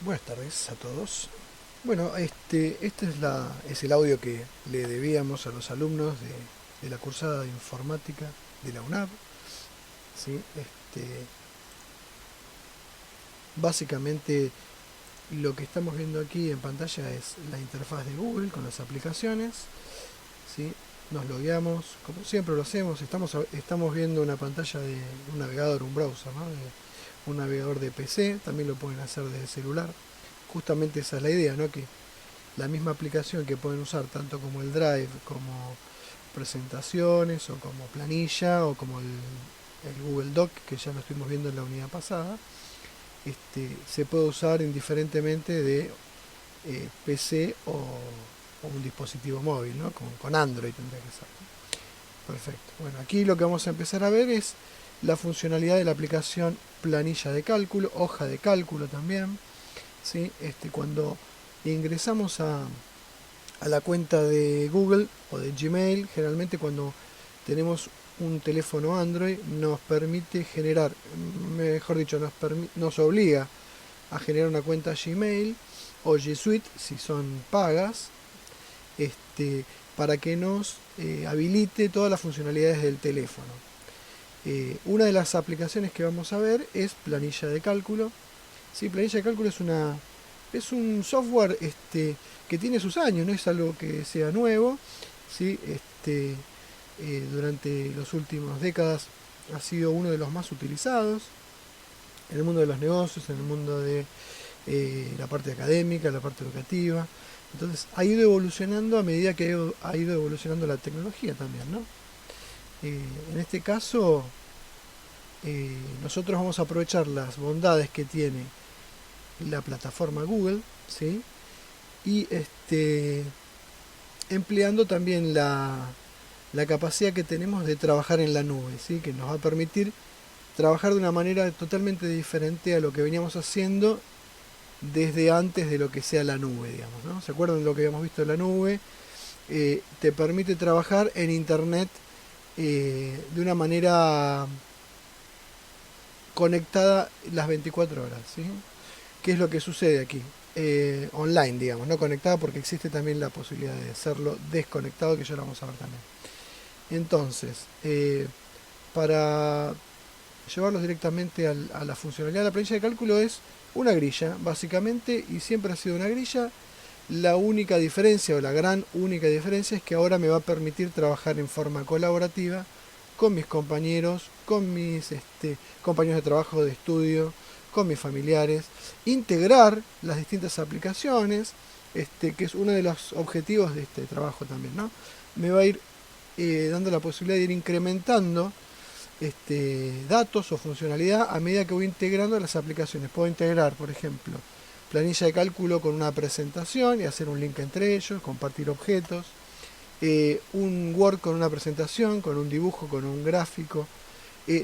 Buenas tardes a todos. Bueno, este es el audio que le debíamos a los alumnos de la cursada de informática de la UNAV. ¿Sí? Básicamente lo que estamos viendo aquí en pantalla es la interfaz de Google con las aplicaciones. ¿Sí? Nos logueamos, como siempre lo hacemos, estamos viendo una pantalla de un navegador, un browser, ¿no? Un navegador de PC, también lo pueden hacer desde celular. Justamente esa es la idea, ¿no? Que la misma aplicación que pueden usar tanto como el Drive, como presentaciones, o como planilla, o como el Google Doc, que ya lo estuvimos viendo en la unidad pasada, se puede usar indiferentemente de PC o un dispositivo móvil, ¿no? Con Android tendría que ser. Perfecto. Bueno, aquí lo que vamos a empezar a ver es la funcionalidad de la aplicación planilla de cálculo, hoja de cálculo también. ¿Sí? Cuando ingresamos a la cuenta de Google o de Gmail, generalmente cuando tenemos un teléfono Android nos permite generar, mejor dicho, nos obliga a generar una cuenta Gmail o G Suite si son pagas, para que nos habilite todas las funcionalidades del teléfono. Una de las aplicaciones que vamos a ver es planilla de cálculo. Sí, planilla de cálculo es un software que tiene sus años, no es algo que sea nuevo. ¿Sí? Durante las últimas décadas ha sido uno de los más utilizados en el mundo de los negocios, en el mundo de la parte académica, la parte educativa. Entonces ha ido evolucionando a medida que ha ido evolucionando la tecnología también, ¿no? En este caso, nosotros vamos a aprovechar las bondades que tiene la plataforma Google, ¿sí? Y empleando también la capacidad que tenemos de trabajar en la nube, ¿sí? Que nos va a permitir trabajar de una manera totalmente diferente a lo que veníamos haciendo desde antes de lo que sea la nube, digamos, ¿no? ¿Se acuerdan de lo que habíamos visto de la nube? Te permite trabajar en internet de una manera conectada las 24 horas, ¿sí? ¿Qué es lo que sucede aquí? Online, digamos, no conectada, porque existe también la posibilidad de hacerlo desconectado, que ya lo vamos a ver también. Entonces, para llevarlos directamente a la funcionalidad de la planilla de cálculo es una grilla, básicamente, y siempre ha sido una grilla. La única diferencia, o la gran única diferencia, es que ahora me va a permitir trabajar en forma colaborativa con mis compañeros, con mis compañeros de trabajo, de estudio, con mis familiares, integrar las distintas aplicaciones, que es uno de los objetivos de este trabajo también, ¿no? Me va a ir dando la posibilidad de ir incrementando datos o funcionalidad a medida que voy integrando las aplicaciones. Puedo integrar, por ejemplo, planilla de cálculo con una presentación y hacer un link entre ellos, compartir objetos, un Word con una presentación, con un dibujo, con un gráfico.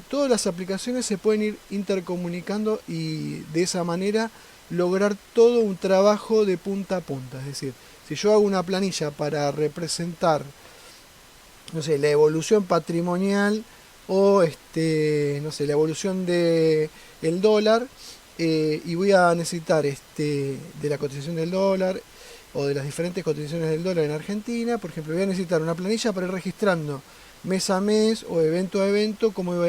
Todas las aplicaciones se pueden ir intercomunicando y de esa manera lograr todo un trabajo de punta a punta. Es decir, si yo hago una planilla para representar, no sé, la evolución patrimonial o no sé, la evolución de el dólar, y voy a necesitar de la cotización del dólar o de las diferentes cotizaciones del dólar en Argentina, por ejemplo, voy a necesitar una planilla para ir registrando mes a mes o evento a evento cómo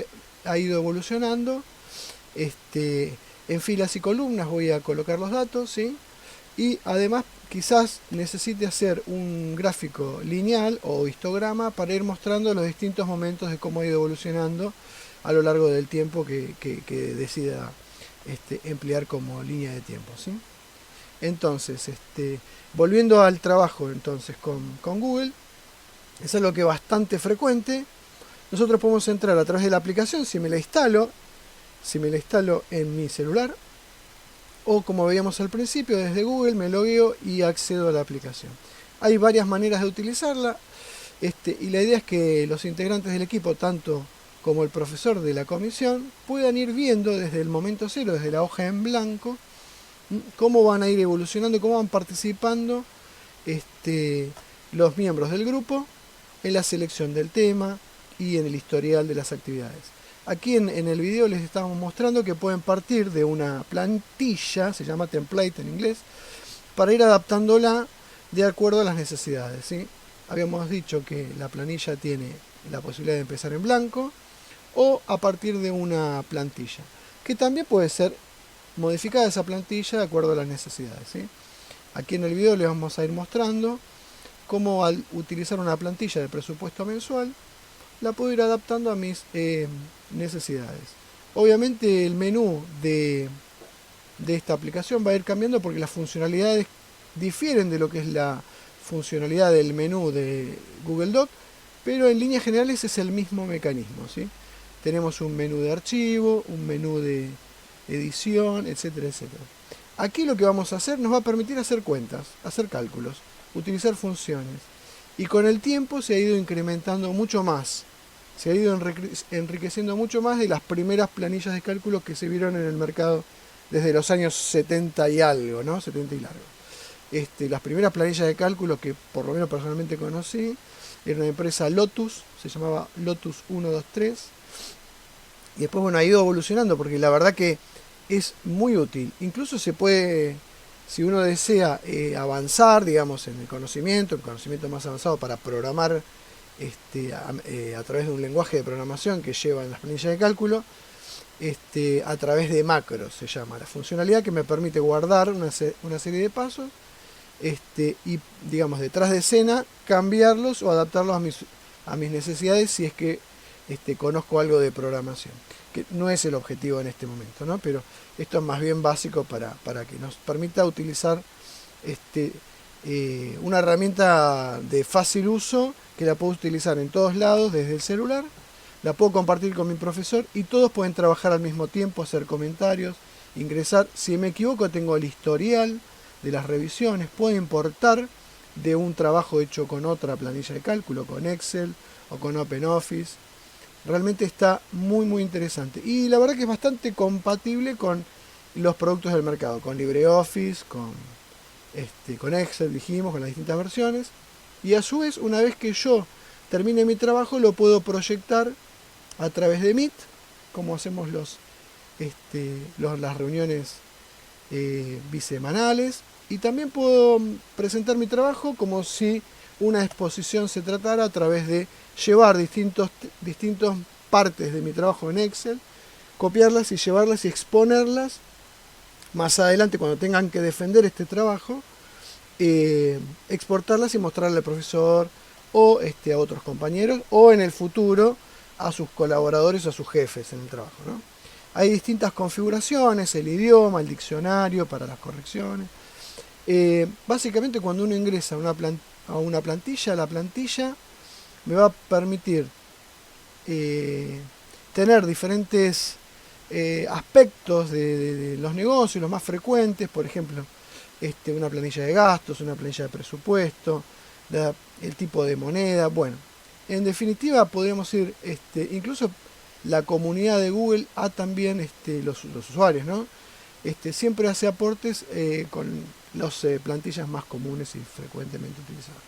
ha ido evolucionando. En filas y columnas voy a colocar los datos, ¿sí? Y además quizás necesite hacer un gráfico lineal o histograma para ir mostrando los distintos momentos de cómo ha ido evolucionando a lo largo del tiempo que decida emplear como línea de tiempo, ¿sí? Entonces, volviendo al trabajo entonces con Google, es algo que es bastante frecuente. Nosotros podemos entrar a través de la aplicación, si me la instalo en mi celular, o como veíamos al principio, desde Google me logueo y accedo a la aplicación. Hay varias maneras de utilizarla, y la idea es que los integrantes del equipo, tanto como el profesor de la comisión, puedan ir viendo desde el momento cero, desde la hoja en blanco, cómo van a ir evolucionando, cómo van participando los miembros del grupo en la selección del tema y en el historial de las actividades. Aquí en el video les estamos mostrando que pueden partir de una plantilla, se llama template en inglés, para ir adaptándola de acuerdo a las necesidades, ¿sí? Habíamos dicho que la planilla tiene la posibilidad de empezar en blanco o a partir de una plantilla, que también puede ser modificada esa plantilla de acuerdo a las necesidades, ¿sí? Aquí en el video les vamos a ir mostrando cómo al utilizar una plantilla de presupuesto mensual la puedo ir adaptando a mis necesidades. Obviamente el menú de esta aplicación va a ir cambiando porque las funcionalidades difieren de lo que es la funcionalidad del menú de Google Doc, pero en líneas generales es el mismo mecanismo, ¿sí? Tenemos un menú de archivo, un menú de edición, etcétera, etcétera. Aquí lo que vamos a hacer nos va a permitir hacer cuentas, hacer cálculos, utilizar funciones. Y con el tiempo se ha ido incrementando mucho más, se ha ido enriqueciendo mucho más de las primeras planillas de cálculo que se vieron en el mercado desde los años 70 y algo, ¿no? 70 y largo. Las primeras planillas de cálculo que por lo menos personalmente conocí era una empresa Lotus, se llamaba Lotus 123, y después bueno, ha ido evolucionando porque la verdad que es muy útil. Incluso se puede, si uno desea avanzar, digamos, en el conocimiento más avanzado para programar a través de un lenguaje de programación que lleva en las planillas de cálculo, a través de macros se llama la funcionalidad que me permite guardar una serie de pasos y digamos detrás de escena cambiarlos o adaptarlos a mis necesidades si es que conozco algo de programación, que no es el objetivo en este momento, ¿no? Pero esto es más bien básico para que nos permita utilizar una herramienta de fácil uso que la puedo utilizar en todos lados desde el celular, la puedo compartir con mi profesor y todos pueden trabajar al mismo tiempo, hacer comentarios, ingresar. Si me equivoco tengo el historial de las revisiones, puedo importar de un trabajo hecho con otra planilla de cálculo, con Excel o con OpenOffice. Realmente está muy interesante y la verdad que es bastante compatible con los productos del mercado, con LibreOffice, con Excel, dijimos, con las distintas versiones. Y a su vez, una vez que yo termine mi trabajo, lo puedo proyectar a través de Meet, como hacemos las reuniones bisemanales. Y también puedo presentar mi trabajo como si una exposición se tratara, a través de llevar distintas partes de mi trabajo en Excel, copiarlas y llevarlas y exponerlas más adelante cuando tengan que defender este trabajo, exportarlas y mostrarle al profesor o a otros compañeros o en el futuro a sus colaboradores o a sus jefes en el trabajo, ¿no? Hay distintas configuraciones, el idioma, el diccionario para las correcciones. Básicamente cuando uno ingresa a una plantilla, la plantilla me va a permitir tener diferentes aspectos de los negocios, los más frecuentes, por ejemplo, una planilla de gastos, una planilla de presupuesto, el tipo de moneda. Bueno, en definitiva podríamos ir, incluso la comunidad de Google también los usuarios, ¿no? Siempre hace aportes con las plantillas más comunes y frecuentemente utilizadas.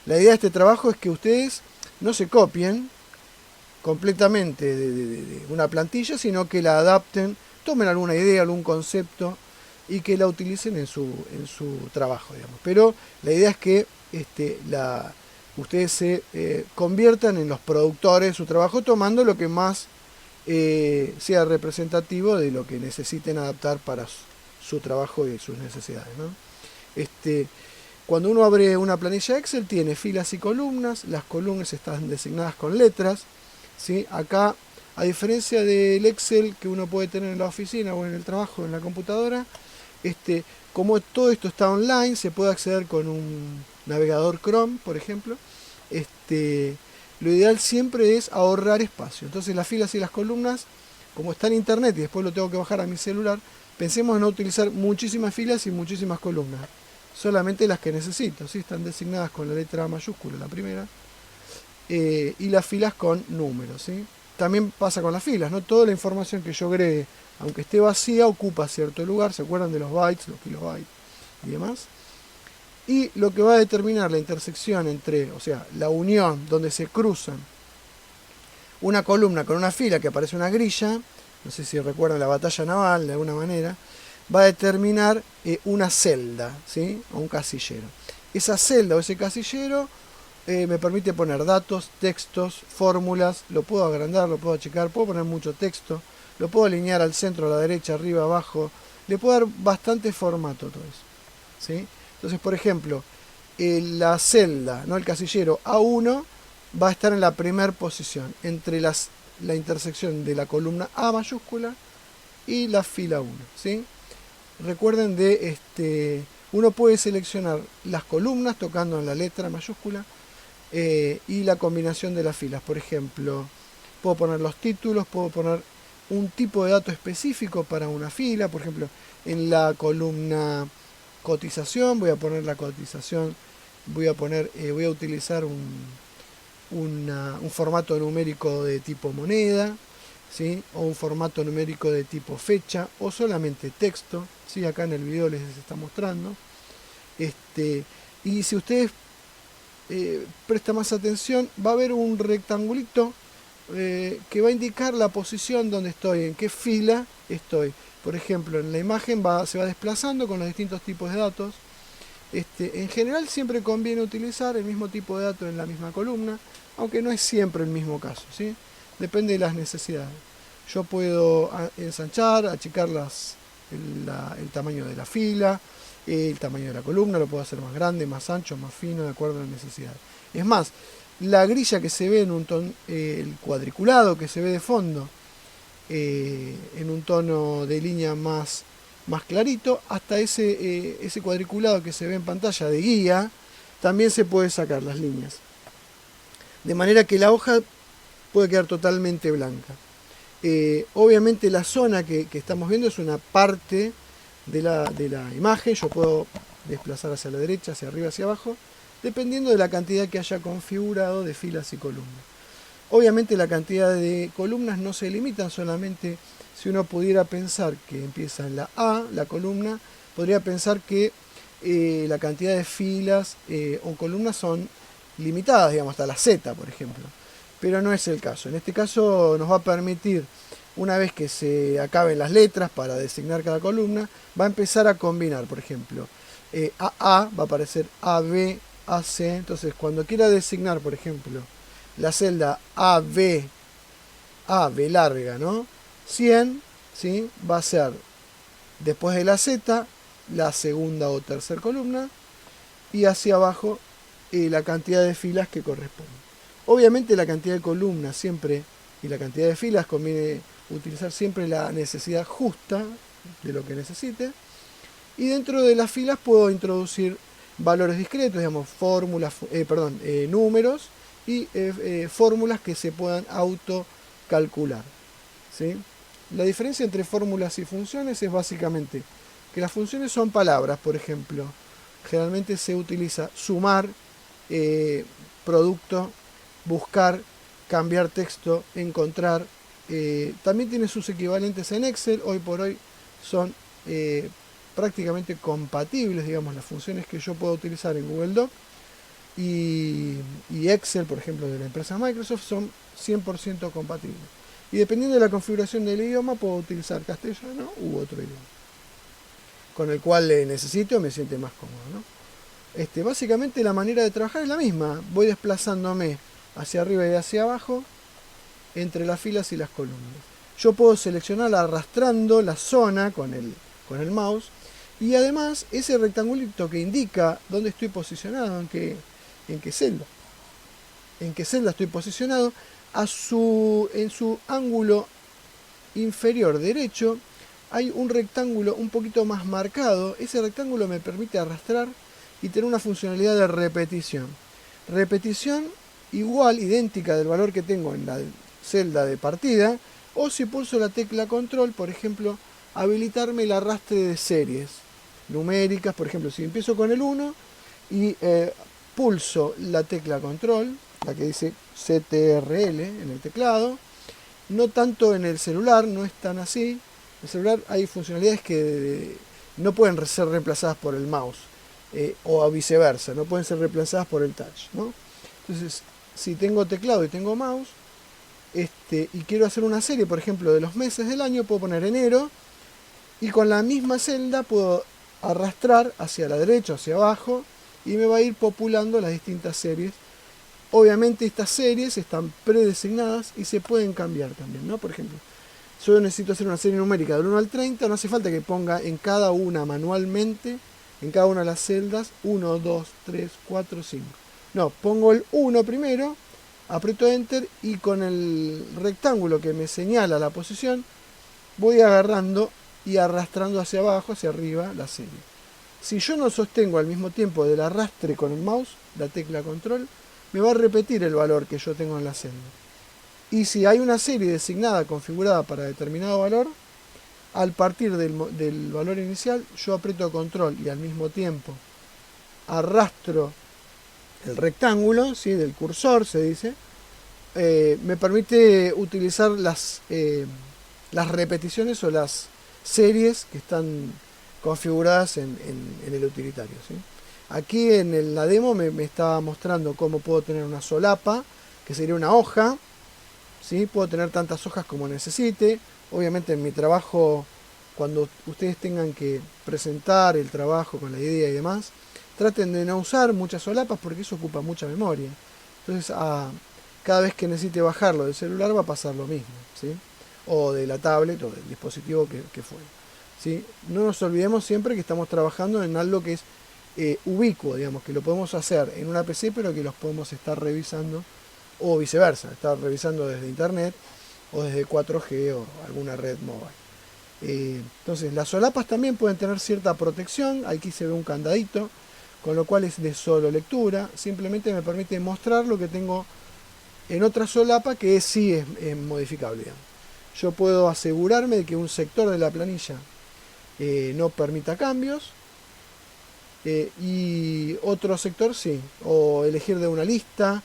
La idea de este trabajo es que ustedes no se copien completamente de una plantilla, sino que la adapten, tomen alguna idea, algún concepto y que la utilicen en su trabajo, digamos. Pero la idea es que ustedes se conviertan en los productores de su trabajo, tomando lo que más sea representativo de lo que necesiten adaptar para su trabajo y sus necesidades, ¿no? Cuando uno abre una planilla Excel tiene filas y columnas, las columnas están designadas con letras, ¿sí? Acá, a diferencia del Excel que uno puede tener en la oficina o en el trabajo, en la computadora, como todo esto está online, se puede acceder con un navegador Chrome, por ejemplo. Lo ideal siempre es ahorrar espacio. Entonces las filas y las columnas, como está en internet y después lo tengo que bajar a mi celular, pensemos en no utilizar muchísimas filas y muchísimas columnas. Solamente las que necesito, ¿sí? Están designadas con la letra mayúscula, la primera, y las filas con números, ¿sí? También pasa con las filas, ¿no? Toda la información que yo agregue, aunque esté vacía, ocupa cierto lugar. ¿Se acuerdan de los bytes, los kilobytes y demás? Y lo que va a determinar la intersección entre, o sea, la unión donde se cruzan una columna con una fila que parece una grilla, no sé si recuerdan la batalla naval de alguna manera, va a determinar una celda, ¿sí? O un casillero. Esa celda o ese casillero me permite poner datos, textos, fórmulas, lo puedo agrandar, lo puedo achicar, puedo poner mucho texto, lo puedo alinear al centro, a la derecha, arriba, abajo, le puedo dar bastante formato todo eso, ¿sí? Entonces, por ejemplo, la celda, ¿no? El casillero A1 va a estar en la primera posición, entre la intersección de la columna A mayúscula y la fila 1, ¿sí? Recuerden uno puede seleccionar las columnas tocando en la letra mayúscula y la combinación de las filas. Por ejemplo, puedo poner los títulos, puedo poner un tipo de dato específico para una fila. Por ejemplo, en la columna cotización voy a poner la cotización, voy a utilizar un formato numérico de tipo moneda, ¿sí? O un formato numérico de tipo fecha, o solamente texto, ¿sí? Acá en el video les está mostrando. Y si ustedes prestan más atención, va a haber un rectangulito que va a indicar la posición donde estoy, en qué fila estoy. Por ejemplo, en la imagen se va desplazando con los distintos tipos de datos. En general siempre conviene utilizar el mismo tipo de datos en la misma columna, aunque no es siempre el mismo caso, ¿sí? Depende de las necesidades. Yo puedo ensanchar, achicar el tamaño de la fila, el tamaño de la columna, lo puedo hacer más grande, más ancho, más fino, de acuerdo a la necesidad. Es más, la grilla que se ve el cuadriculado que se ve de fondo, en un tono de línea más clarito, hasta ese cuadriculado que se ve en pantalla de guía, también se puede sacar las líneas. De manera que la hoja puede quedar totalmente blanca. Obviamente la zona que estamos viendo es una parte de la imagen. Yo puedo desplazar hacia la derecha, hacia arriba, hacia abajo, dependiendo de la cantidad que haya configurado de filas y columnas. Obviamente la cantidad de columnas no se limitan solamente. Si uno pudiera pensar que empieza en la A, la columna, podría pensar que la cantidad de filas o columnas son limitadas, digamos, hasta la Z, por ejemplo. Pero no es el caso. En este caso nos va a permitir, una vez que se acaben las letras para designar cada columna, va a empezar a combinar. Por ejemplo, AA va a aparecer AB, AC. Entonces, cuando quiera designar, por ejemplo, la celda AB larga, ¿no? 100, ¿sí? Va a ser, después de la Z, la segunda o tercera columna, y hacia abajo la cantidad de filas que corresponde. Obviamente la cantidad de columnas siempre y la cantidad de filas conviene utilizar siempre la necesidad justa de lo que necesite. Y dentro de las filas puedo introducir valores discretos, digamos, números y fórmulas que se puedan autocalcular, ¿sí? La diferencia entre fórmulas y funciones es básicamente que las funciones son palabras. Por ejemplo, generalmente se utiliza sumar, producto, buscar, cambiar texto, encontrar. También tiene sus equivalentes en Excel. Hoy por hoy son prácticamente compatibles, digamos, las funciones que yo puedo utilizar en Google Doc y Excel, por ejemplo, de la empresa Microsoft, son 100% compatibles. Y dependiendo de la configuración del idioma, puedo utilizar castellano u otro idioma, con el cual necesito o me siente más cómodo, ¿no? Básicamente la manera de trabajar es la misma. Voy desplazándome hacia arriba y hacia abajo entre las filas y las columnas. Yo puedo seleccionar arrastrando la zona con el mouse, y además ese rectangulito que indica dónde estoy posicionado, en qué celda estoy posicionado, en su ángulo inferior derecho hay un rectángulo un poquito más marcado. Ese rectángulo me permite arrastrar y tener una funcionalidad de repetición. Repetición igual, idéntica del valor que tengo en la celda de partida, o si pulso la tecla control, por ejemplo, habilitarme el arrastre de series numéricas. Por ejemplo, si empiezo con el 1 y pulso la tecla control, la que dice CTRL en el teclado, no tanto en el celular, no es tan así. En el celular hay funcionalidades que no pueden ser reemplazadas por el mouse, o viceversa, no pueden ser reemplazadas por el touch, ¿no? Entonces, si tengo teclado y tengo mouse, y quiero hacer una serie, por ejemplo, de los meses del año, puedo poner enero y con la misma celda puedo arrastrar hacia la derecha, hacia abajo, y me va a ir populando las distintas series. Obviamente estas series están predesignadas y se pueden cambiar también, ¿no? Por ejemplo, yo necesito hacer una serie numérica del 1 al 30, no hace falta que ponga en cada una manualmente, en cada una de las celdas, 1, 2, 3, 4, 5. No, pongo el 1 primero, aprieto Enter y con el rectángulo que me señala la posición, voy agarrando y arrastrando hacia abajo, hacia arriba, la serie. Si yo no sostengo al mismo tiempo del arrastre con el mouse, la tecla control, me va a repetir el valor que yo tengo en la celda. Y si hay una serie designada, configurada para determinado valor, al partir del valor inicial, yo aprieto control y al mismo tiempo arrastro el rectángulo, ¿sí? Del cursor, se dice, me permite utilizar las repeticiones o las series que están configuradas en el utilitario, ¿sí? Aquí en la demo me estaba mostrando cómo puedo tener una solapa, que sería una hoja, ¿sí? Puedo tener tantas hojas como necesite. Obviamente en mi trabajo, cuando ustedes tengan que presentar el trabajo con la idea y demás, traten de no usar muchas solapas porque eso ocupa mucha memoria. Entonces cada vez que necesite bajarlo del celular va a pasar lo mismo, ¿sí? O de la tablet o del dispositivo que fuera, ¿sí? No nos olvidemos siempre que estamos trabajando en algo que es ubicuo, digamos, que lo podemos hacer en una PC pero que los podemos estar revisando, o viceversa, estar revisando desde internet o desde 4G o alguna red mobile. Entonces las solapas también pueden tener cierta protección. Aquí se ve un candadito, con lo cual es de solo lectura, simplemente me permite mostrar lo que tengo en otra solapa que sí es modificable, digamos. Yo puedo asegurarme de que un sector de la planilla no permita cambios, y otro sector sí, o elegir de una lista.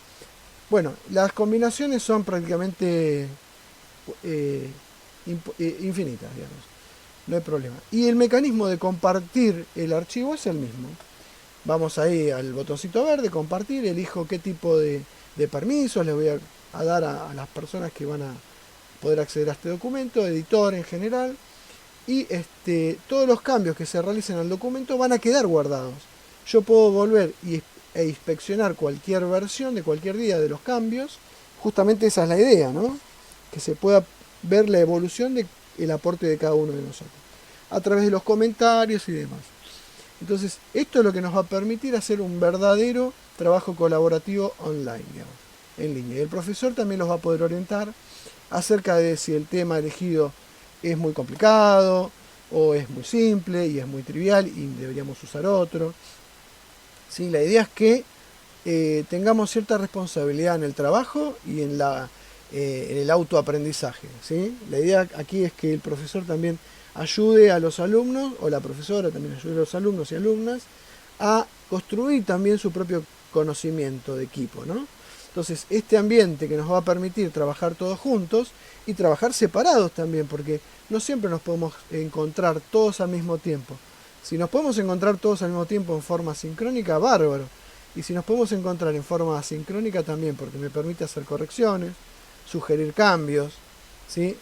Bueno, las combinaciones son prácticamente infinitas, digamos, no hay problema. Y el mecanismo de compartir el archivo es el mismo. Vamos ahí al botoncito verde, compartir, elijo qué tipo de permisos le voy a dar a las personas que van a poder acceder a este documento, editor en general, y todos los cambios que se realicen al documento van a quedar guardados. Yo puedo volver e inspeccionar cualquier versión de cualquier día de los cambios. Justamente esa es la idea, ¿no? Que se pueda ver la evolución del aporte de cada uno de nosotros a través de los comentarios y demás. Entonces, esto es lo que nos va a permitir hacer un verdadero trabajo colaborativo online, digamos, en línea. Y el profesor también los va a poder orientar acerca de si el tema elegido es muy complicado o es muy simple y es muy trivial y deberíamos usar otro. ¿Sí? La idea es que tengamos cierta responsabilidad en el trabajo y en el autoaprendizaje, ¿sí? La idea aquí es que el profesor también ayude a los alumnos, o la profesora también ayude a los alumnos y alumnas a construir también su propio conocimiento de equipo, ¿no? Entonces, este ambiente que nos va a permitir trabajar todos juntos y trabajar separados también, porque no siempre nos podemos encontrar todos al mismo tiempo. Si nos podemos encontrar todos al mismo tiempo en forma sincrónica, bárbaro. Y si nos podemos encontrar en forma asincrónica también, porque me permite hacer correcciones, sugerir cambios, ¿sí?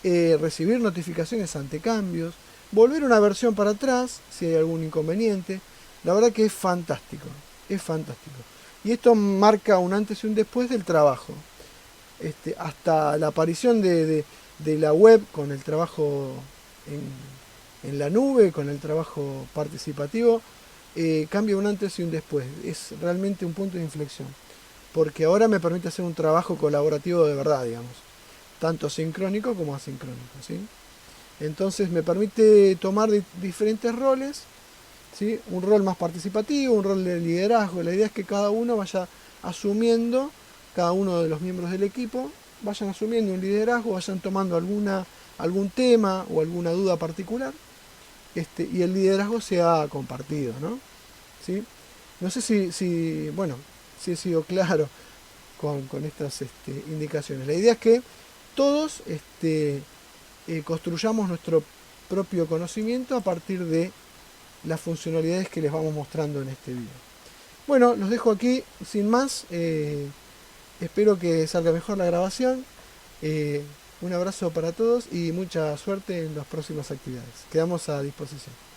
Recibir notificaciones ante cambios, volver una versión para atrás si hay algún inconveniente. La verdad que es fantástico, es fantástico. Y esto marca un antes y un después del trabajo. Hasta la aparición de la web con el trabajo en la nube, con el trabajo participativo, cambia un antes y un después. Es realmente un punto de inflexión, porque ahora me permite hacer un trabajo colaborativo de verdad, digamos, tanto sincrónico como asincrónico, ¿sí? Entonces me permite tomar diferentes roles, ¿sí? Un rol más participativo, un rol de liderazgo. La idea es que cada uno vaya asumiendo, cada uno de los miembros del equipo vayan asumiendo un liderazgo, vayan tomando algún tema o alguna duda particular, y el liderazgo sea compartido, ¿no? ¿Sí? No sé si he sido claro con estas indicaciones. La idea es que todos construyamos nuestro propio conocimiento a partir de las funcionalidades que les vamos mostrando en este video. Bueno, los dejo aquí sin más. Espero que salga mejor la grabación. Un abrazo para todos y mucha suerte en las próximas actividades. Quedamos a disposición.